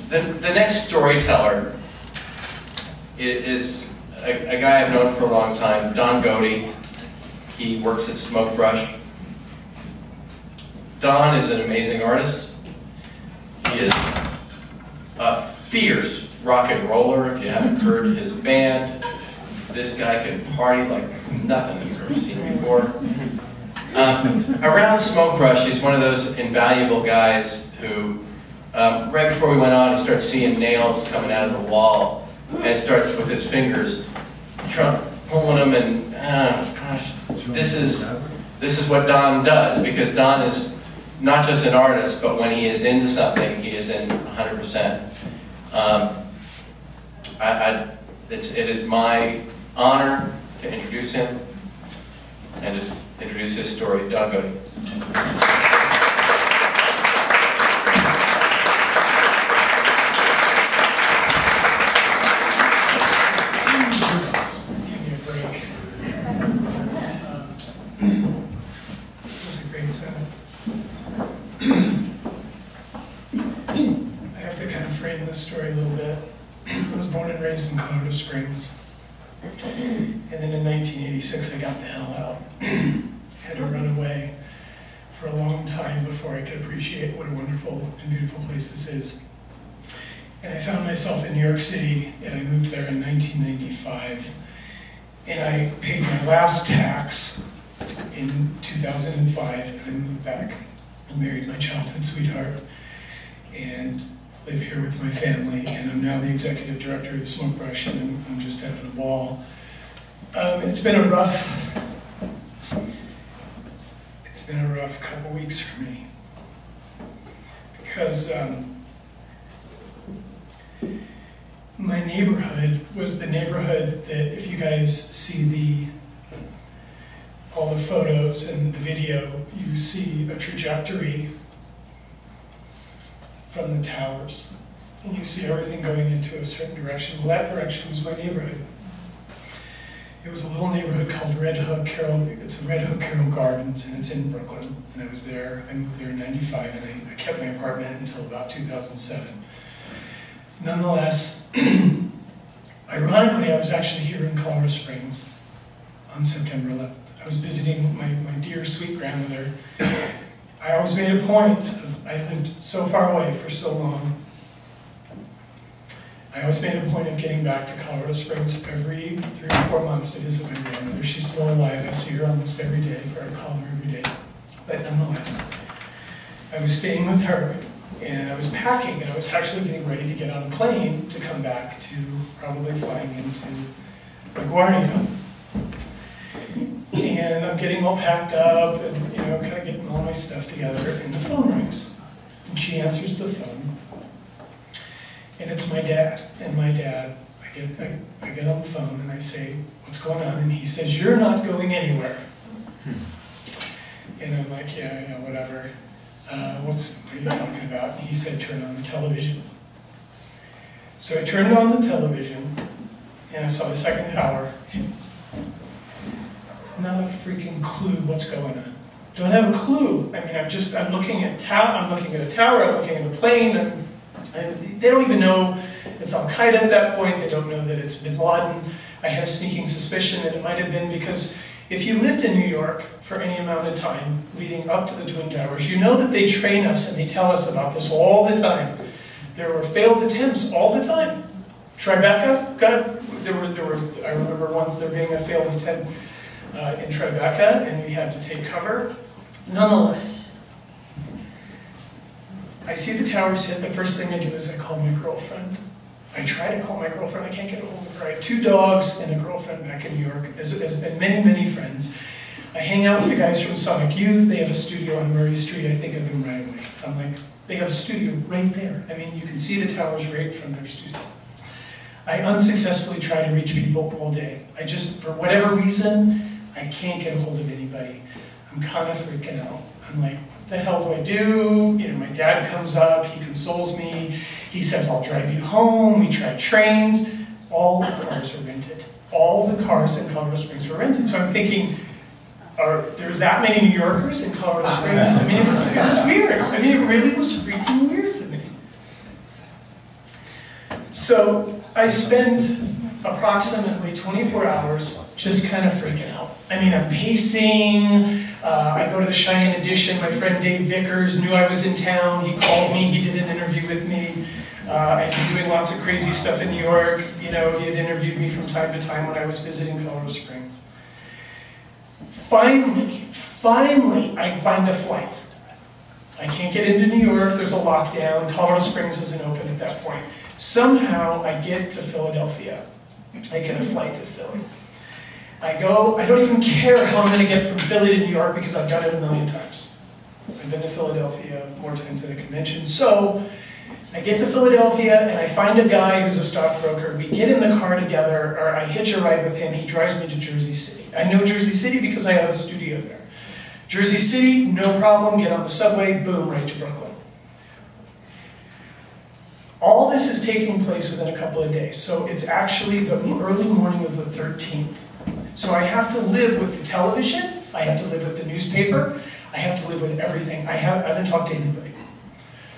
The next storyteller is a guy I've known for a long time, Goede. He works at Smoke Brush. Don is an amazing artist. He is a fierce rock and roller. If you haven't heard his band, this guy can party like nothing you've ever seen before. Around Smoke Brush, he's one of those invaluable guys who, right before we went on, he starts seeing nails coming out of the wall, and starts with his fingers pulling them, and gosh, this is what Don does, because Don is not just an artist, but when he is into something, he is in 100%. It is my honor to introduce him and to introduce his story. Don Goede. Story a little bit. I was born and raised in Colorado Springs, and then in 1986 I got the hell out. Had to run away for a long time before I could appreciate what a wonderful and beautiful place this is. And I found myself in New York City, and I moved there in 1995, and I paid my last tax in 2005, and I moved back and married my childhood sweetheart, and live here with my family, and I'm now the executive director of the Smoke Brush, and I'm just having a ball. It's been a rough couple weeks for me, because my neighborhood was the neighborhood that, if you guys see all the photos and the video, you see a trajectory from the towers, and you see everything going into a certain direction. Well, that direction was my neighborhood. It was a little neighborhood called Red Hook Carroll. It's Red Hook Carroll Gardens, and it's in Brooklyn. And I was there. I moved there in '95, and I kept my apartment until about 2007. Nonetheless, ironically, I was actually here in Colorado Springs on September 11th. I was visiting my dear, sweet grandmother. I always made a point of, I lived so far away for so long, I always made a point of getting back to Colorado Springs every 3 or 4 months to visit my grandmother. She's still alive. I see her almost every day, or I call her every day. But nonetheless, I was staying with her, and I was packing, and I was actually getting ready to get on a plane to come back to probably flying into LaGuardia. And I'm getting all packed up and, kind of getting all my stuff together, and the phone rings. And she answers the phone, and it's my dad. And my dad, I get on the phone and I say, "What's going on?" And he says, "You're not going anywhere." And I'm like, "Yeah, whatever. What are you talking about?" And he said, "Turn on the television." So I turned on the television, and I saw the second tower. Not a freaking clue what's going on. Don't have a clue. I mean, I'm looking at a tower, I'm looking at a plane, and they don't even know it's Al-Qaeda at that point. They don't know that it's Bin Laden. I had a sneaking suspicion that it might have been, because if you lived in New York for any amount of time leading up to the Twin Towers, you know that they train us and they tell us about this all the time. There were failed attempts all the time. Tribeca, I remember once there being a failed attempt in Tribeca, and we had to take cover. Nonetheless, I see the towers hit. The first thing I do is I call my girlfriend. I try to call my girlfriend. I can't get a hold of her. I have 2 dogs and a girlfriend back in New York, and many, many friends. I hang out with the guys from Sonic Youth. They have a studio on Murray Street. I think of them right away. I'm like, they have a studio right there. I mean, you can see the towers right from their studio. I unsuccessfully try to reach people all day. I just, for whatever reason, I can't get a hold of anybody. I'm kind of freaking out. I'm like, what the hell do I do? My dad comes up, he consoles me. He says, "I'll drive you home." We tried trains. All the cars were rented. All the cars in Colorado Springs were rented. So I'm thinking, are there that many New Yorkers in Colorado Springs? I mean, it was weird. I mean, it really was freaking weird to me. So I spend approximately 24 hours just kind of freaking out. I mean, I'm pacing. I go to the Cheyenne Edition. My friend Dave Vickers knew I was in town. He called me. He did an interview with me. And he's doing lots of crazy stuff in New York. You know, he had interviewed me from time to time when I was visiting Colorado Springs. Finally, I find a flight. I can't get into New York. There's a lockdown. Colorado Springs isn't open at that point. Somehow, I get to Philadelphia. I get a flight to Philly. I go, I don't even care how I'm going to get from Philly to New York because I've done it a million times. I've been to Philadelphia more times than a convention. So I get to Philadelphia and I find a guy who's a stockbroker. We get in the car together, or I hitch a ride with him. He drives me to Jersey City. I know Jersey City because I have a studio there. Jersey City, no problem, get on the subway, boom, right to Brooklyn. All this is taking place within a couple of days. So it's actually the early morning of the 13th. So I have to live with the television, I have to live with the newspaper, I have to live with everything. I haven't talked to anybody.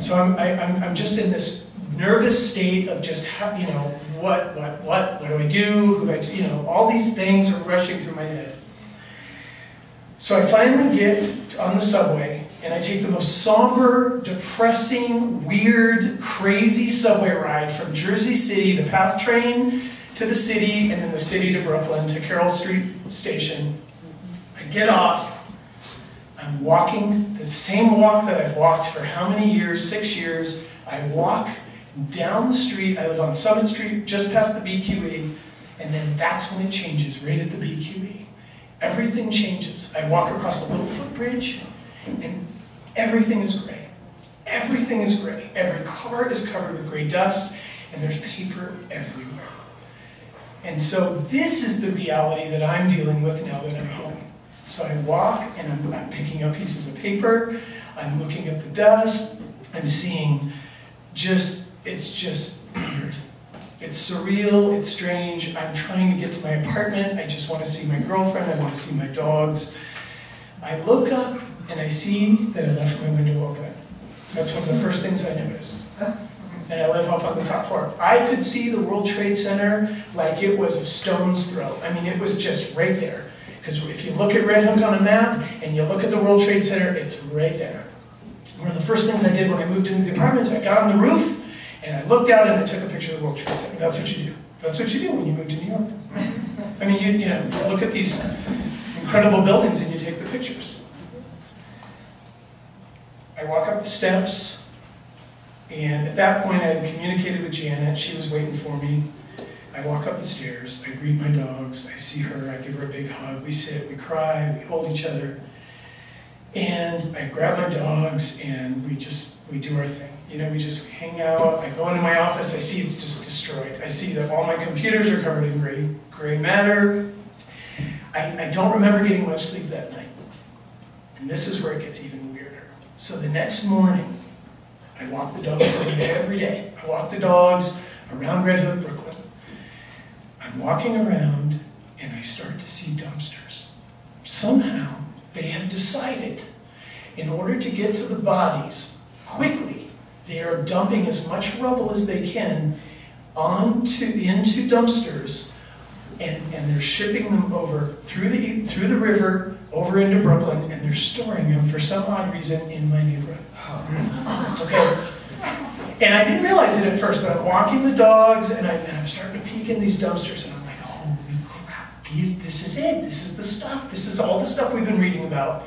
So I'm just in this nervous state of just, you know, what do I do? Who do I, you know, all these things are rushing through my head. So I finally get on the subway, and I take the most somber, depressing, weird, crazy subway ride from Jersey City, the PATH train, to the city, and then the city to Brooklyn, to Carroll Street Station. I get off, I'm walking the same walk that I've walked for how many years? 6 years. I walk down the street, I live on Summit Street, just past the BQE, and then that's when it changes, right at the BQE. Everything changes. I walk across a little footbridge, and everything is gray. Everything is gray. Every car is covered with gray dust, and there's paper everywhere. And so this is the reality that I'm dealing with now that I'm home. So I walk, and I'm picking up pieces of paper, I'm looking at the dust, I'm seeing it's just weird. It's surreal, it's strange. I'm trying to get to my apartment. I just want to see my girlfriend. I want to see my dogs. I look up and I see that I left my window open. That's one of the first things I noticed. And I live up on the top floor. I could see the World Trade Center like it was a stone's throw. I mean, it was just right there. Because if you look at Red Hook on a map and you look at the World Trade Center, it's right there. One of the first things I did when I moved into the apartment is I got on the roof, and I looked out and I took a picture of the World Trade Center. That's what you do. That's what you do when you move to New York. I mean, you look at these incredible buildings and you take the pictures. I walk up the steps, and at that point I had communicated with Janet. She was waiting for me. I walk up the stairs, I greet my dogs, I see her, I give her a big hug, we sit, we cry, we hold each other. And I grab my dogs and we do our thing. You know, we hang out. I go into my office, I see it's just destroyed. I see that all my computers are covered in gray matter. I don't remember getting much sleep that night. And this is where it gets even weirder. So the next morning, I walk the dogs every day. I walk the dogs around Red Hook, Brooklyn. I'm walking around and I start to see dumpsters. Somehow, they have decided, in order to get to the bodies quickly, they are dumping as much rubble as they can into dumpsters, and they're shipping them over through the river over into Brooklyn, and they're storing them for some odd reason in my neighborhood. Okay, and I didn't realize it at first, but I'm walking the dogs, and I'm starting to peek in these dumpsters, and I'm like, holy crap! This is it. This is the stuff. This is all the stuff we've been reading about.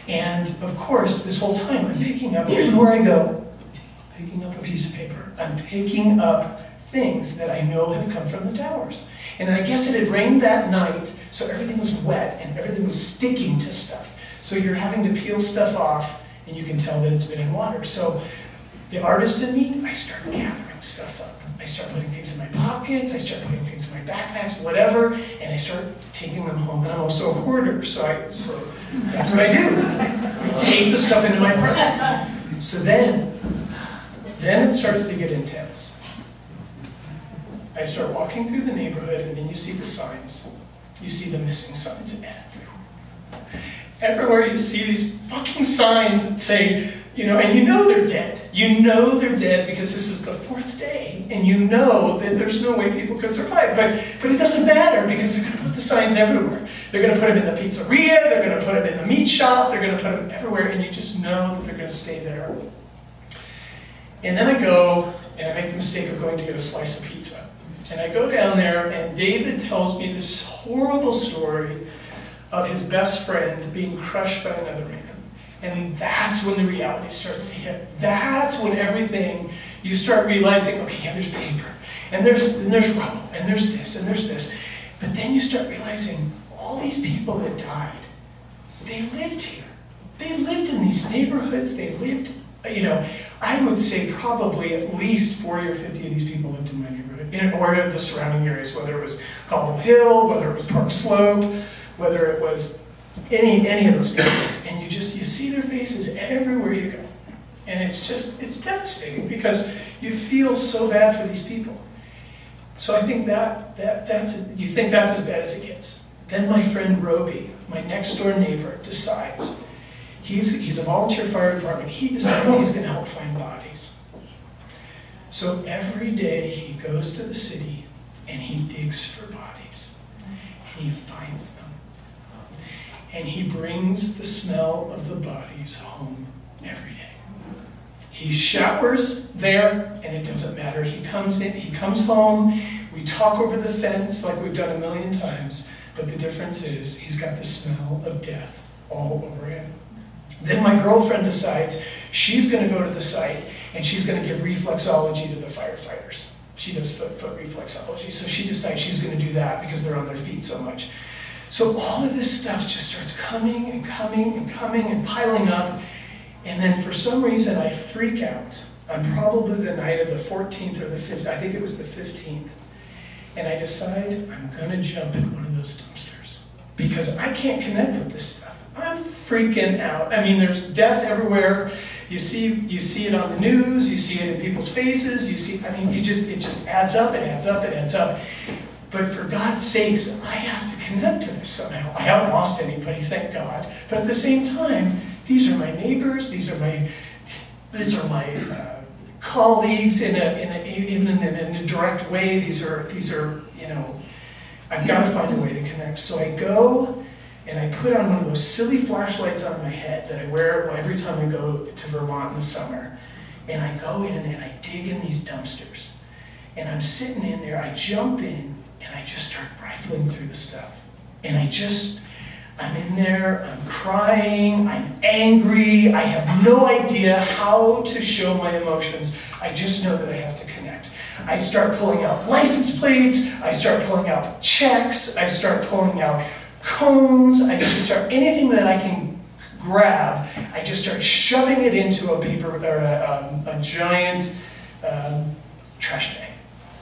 And of course, this whole time, I'm picking up everywhere I go. Picking up a piece of paper. I'm picking up things that I know have come from the towers. And I guess it had rained that night, so everything was wet and everything was sticking to stuff. So you're having to peel stuff off, and you can tell that it's been in water. So the artist in me, I start gathering stuff up. I start putting things in my pockets, I start putting things in my backpacks, whatever, and I start taking them home. And I'm also a hoarder, so that's what I do. I take the stuff into my apartment. So then it starts to get intense. I start walking through the neighborhood, and then you see the signs. You see the missing signs everywhere. Everywhere you see these fucking signs that say, and you know they're dead. You know they're dead because this is the 4th day, and you know that there's no way people could survive. But it doesn't matter because they're going to put the signs everywhere. They're going to put them in the pizzeria, they're going to put them in the meat shop, they're going to put them everywhere, and you just know that they're going to stay there. And then I go, and I make the mistake of going to get a slice of pizza. And I go down there, and David tells me this horrible story of his best friend being crushed by another man. And that's when the reality starts to hit. That's when everything, you start realizing, okay, yeah, there's paper, and there's rubble, and there's this, and there's this. But then you start realizing all these people that died, they lived here. They lived in these neighborhoods. They lived, I would say probably at least 40 or 50 of these people lived in my neighborhood, or the surrounding areas, whether it was Cobble Hill, whether it was Park Slope, whether it was any of those neighborhoods, and you see their faces everywhere you go. And it's devastating because you feel so bad for these people. So I think you think that's as bad as it gets. Then my friend Roby, my next door neighbor, decides, he's a volunteer fire department, he decides he's going to help find bodies. So every day he goes to the city and he digs for bodies, and he finds them. And he brings the smell of the bodies home every day. He showers there, and it doesn't matter. He comes in, he comes home, we talk over the fence like we've done a million times, but the difference is he's got the smell of death all over him. Then my girlfriend decides she's going to go to the site, and she's going to give reflexology to the firefighters. She does foot reflexology, so she decides she's going to do that because they're on their feet so much. So all of this stuff just starts coming and coming and coming and piling up. And then for some reason I freak out on probably the night of the 14th or the 15th, I think it was the 15th. And I decide I'm going to jump in one of those dumpsters because I can't connect with this stuff. I'm freaking out. I mean, there's death everywhere. You see it on the news, you see it in people's faces, it just adds up, it adds up, it adds up. But for God's sakes, I have to connect to this somehow. I haven't lost anybody, thank God. But at the same time, these are my neighbors. These are my colleagues in a direct way. These are I've got to find a way to connect. So I go and I put on one of those silly flashlights on my head that I wear every time I go to Vermont in the summer. And I go in and I dig in these dumpsters. And I'm sitting in there. I jump in. And I just start rifling through the stuff. And I'm in there, I'm crying, I'm angry, I have no idea how to show my emotions. I just know that I have to connect. I start pulling out license plates, I start pulling out checks, I start pulling out cones, I just start, anything that I can grab, I just start shoving it into a paper, or a giant trash bag.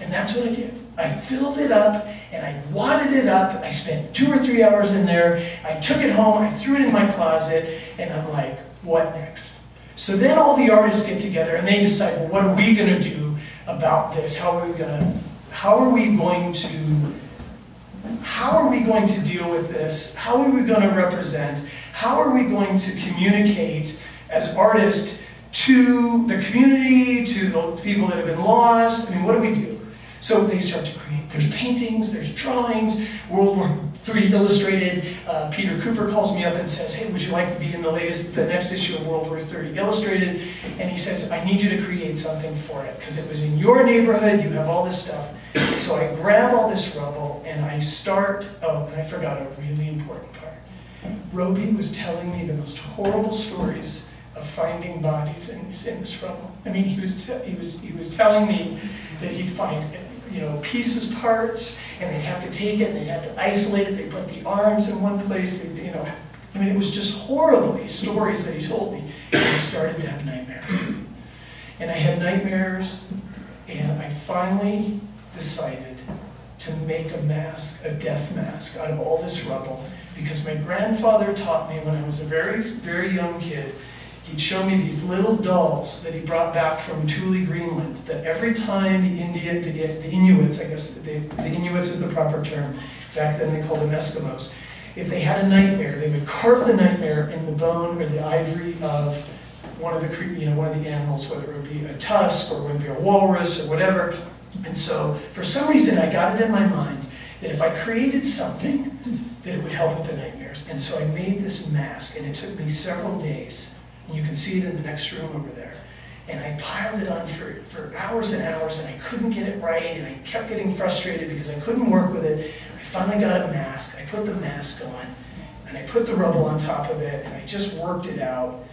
And that's what I did. I filled it up and I wadded it up. I spent 2 or 3 hours in there. I took it home, I threw it in my closet, and I'm like, what next? So then all the artists get together and they decide, well, what are we going to do about this? How are we going to deal with this? How are we going to represent? How are we going to communicate as artists to the community, to the people that have been lost? I mean, what do we do? So they start to create, there's paintings, there's drawings, World War III Illustrated. Peter Cooper calls me up and says, hey, would you like to be in the next issue of World War III Illustrated? And he says, I need you to create something for it, because it was in your neighborhood, you have all this stuff. So I grab all this rubble and I start, oh, and I forgot a really important part. Roby was telling me the most horrible stories of finding bodies in this rubble. I mean, he was telling me that he'd find pieces, parts, and they'd have to take it and they'd have to isolate it. They put the arms in one place. I mean, it was just horrible, these stories that he told me. And I started to have nightmares. And I had nightmares, and I finally decided to make a mask, a death mask, out of all this rubble, because my grandfather taught me when I was a very, very young kid. He'd show me these little dolls that he brought back from Thule, Greenland, that every time the Inuits, I guess, the Inuits is the proper term, back then they called them Eskimos, if they had a nightmare, they would carve the nightmare in the bone or the ivory of one of the animals, whether it would be a tusk or would be a walrus or whatever. And so for some reason I got it in my mind that if I created something, that it would help with the nightmares. And so I made this mask, and it took me several days. And you can see it in the next room over there. And I piled it on for hours and hours, and I couldn't get it right, and I kept getting frustrated because I couldn't work with it. I finally got a mask. I put the mask on, and I put the rubble on top of it, and I just worked it out.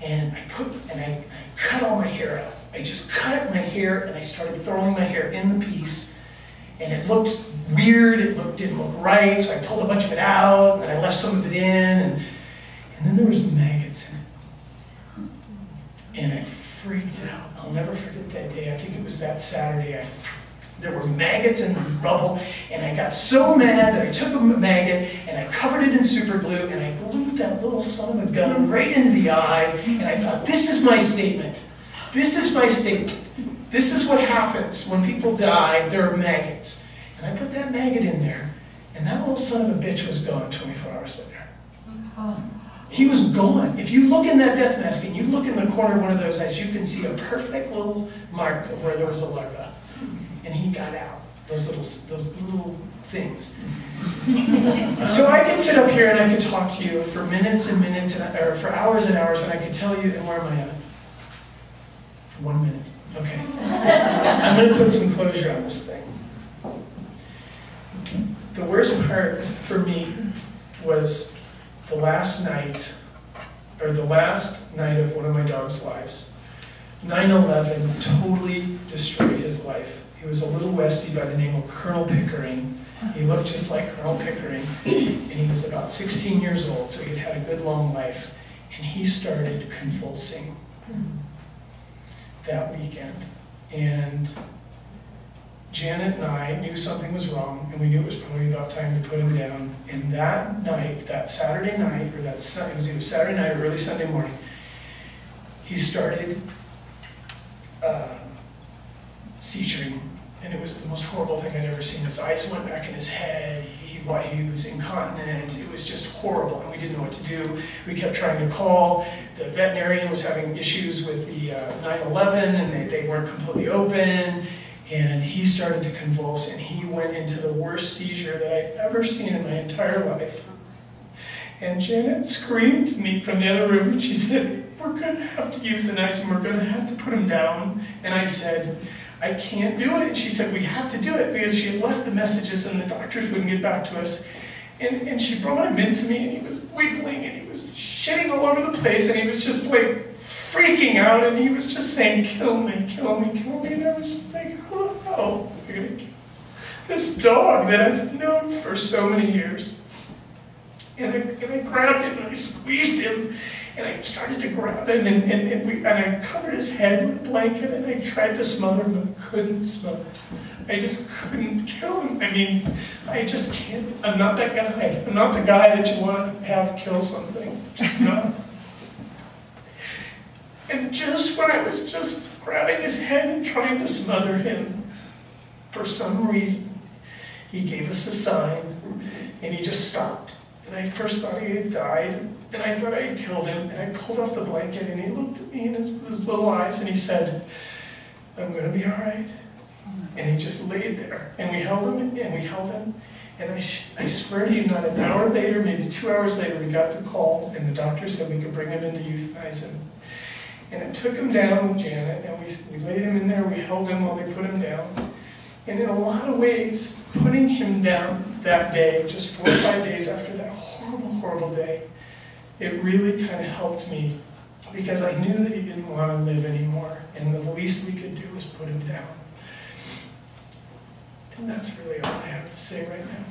And I cut all my hair out. I just cut my hair, and I started throwing my hair in the piece. And it looked weird, didn't look right, so I pulled a bunch of it out, and I left some of it in, and then there was maggots in it. And I freaked out. I'll never forget that day. I think it was that Saturday. There were maggots in the rubble, and I got so mad that I took a maggot, and I covered it in super glue, and I glued that little son of a gun right into the eye, and I thought, this is my statement. This is my statement. This is what happens when people die. There are maggots. And I put that maggot in there, and that little son of a bitch was gone 24 hours later. He was gone. If you look in that death mask and you look in the corner of one of those eyes, you can see a perfect little mark of where there was a larva. And he got out, those little things. So I could sit up here and I could talk to you for minutes and minutes, or for hours and hours, and I could tell you, and where am I at? 1 minute. Okay. I'm going to put some closure on this thing. The worst part for me was the last night of one of my dog's lives. 9/11 totally destroyed his life. He was a little Westie by the name of Colonel Pickering. He looked just like Colonel Pickering, and he was about 16 years old, so he'd had a good long life. And he started convulsing that weekend. And Janet and I knew something was wrong, and we knew it was probably about time to put him down. And that night, that Saturday night, or it was either Saturday night or early Sunday morning, he started seizuring, and it was the most horrible thing I'd ever seen. His eyes went back in his head. He was incontinent. It was just horrible, and we didn't know what to do. We kept trying to call. The veterinarian was having issues with the 9/11, and they weren't completely open. And he started to convulse, and he went into the worst seizure that I've ever seen in my entire life. And Janet screamed to me from the other room, and she said, "We're going to have to euthanize him. We're going to have to put him down." And I said, "I can't do it." And she said, "We have to do it," because she had left the messages and the doctors wouldn't get back to us. And she brought him into me, and he was wiggling, and he was shitting all over the place, and he was just like freaking out, and he was just saying, "Kill me, kill me, kill me." And I was just like, oh, you're going to kill this dog that I've known for so many years. And I grabbed him, and I squeezed him, and I started to grab him, and I covered his head with a blanket, and I tried to smother him, but I couldn't smother him. I just couldn't kill him. I mean, I just can't. I'm not that guy. I'm not the guy that you want to have kill something. Just not. And just when I was just grabbing his head and trying to smother him, for some reason, he gave us a sign, and he just stopped. And I first thought he had died, and I thought I had killed him, and I pulled off the blanket, and he looked at me in his little eyes, and he said, "I'm going to be all right." And he just laid there, and we held him, and we held him, and I swear to you, not an hour later, maybe 2 hours later, we got the call, and the doctor said we could bring him in to euthanize him. And I took him down with Janet, and we laid him in there, we held him while they put him down. And in a lot of ways, putting him down that day, just 4 or 5 days after that horrible, horrible day, it really kind of helped me, because I knew that he didn't want to live anymore, and the least we could do was put him down. And that's really all I have to say right now.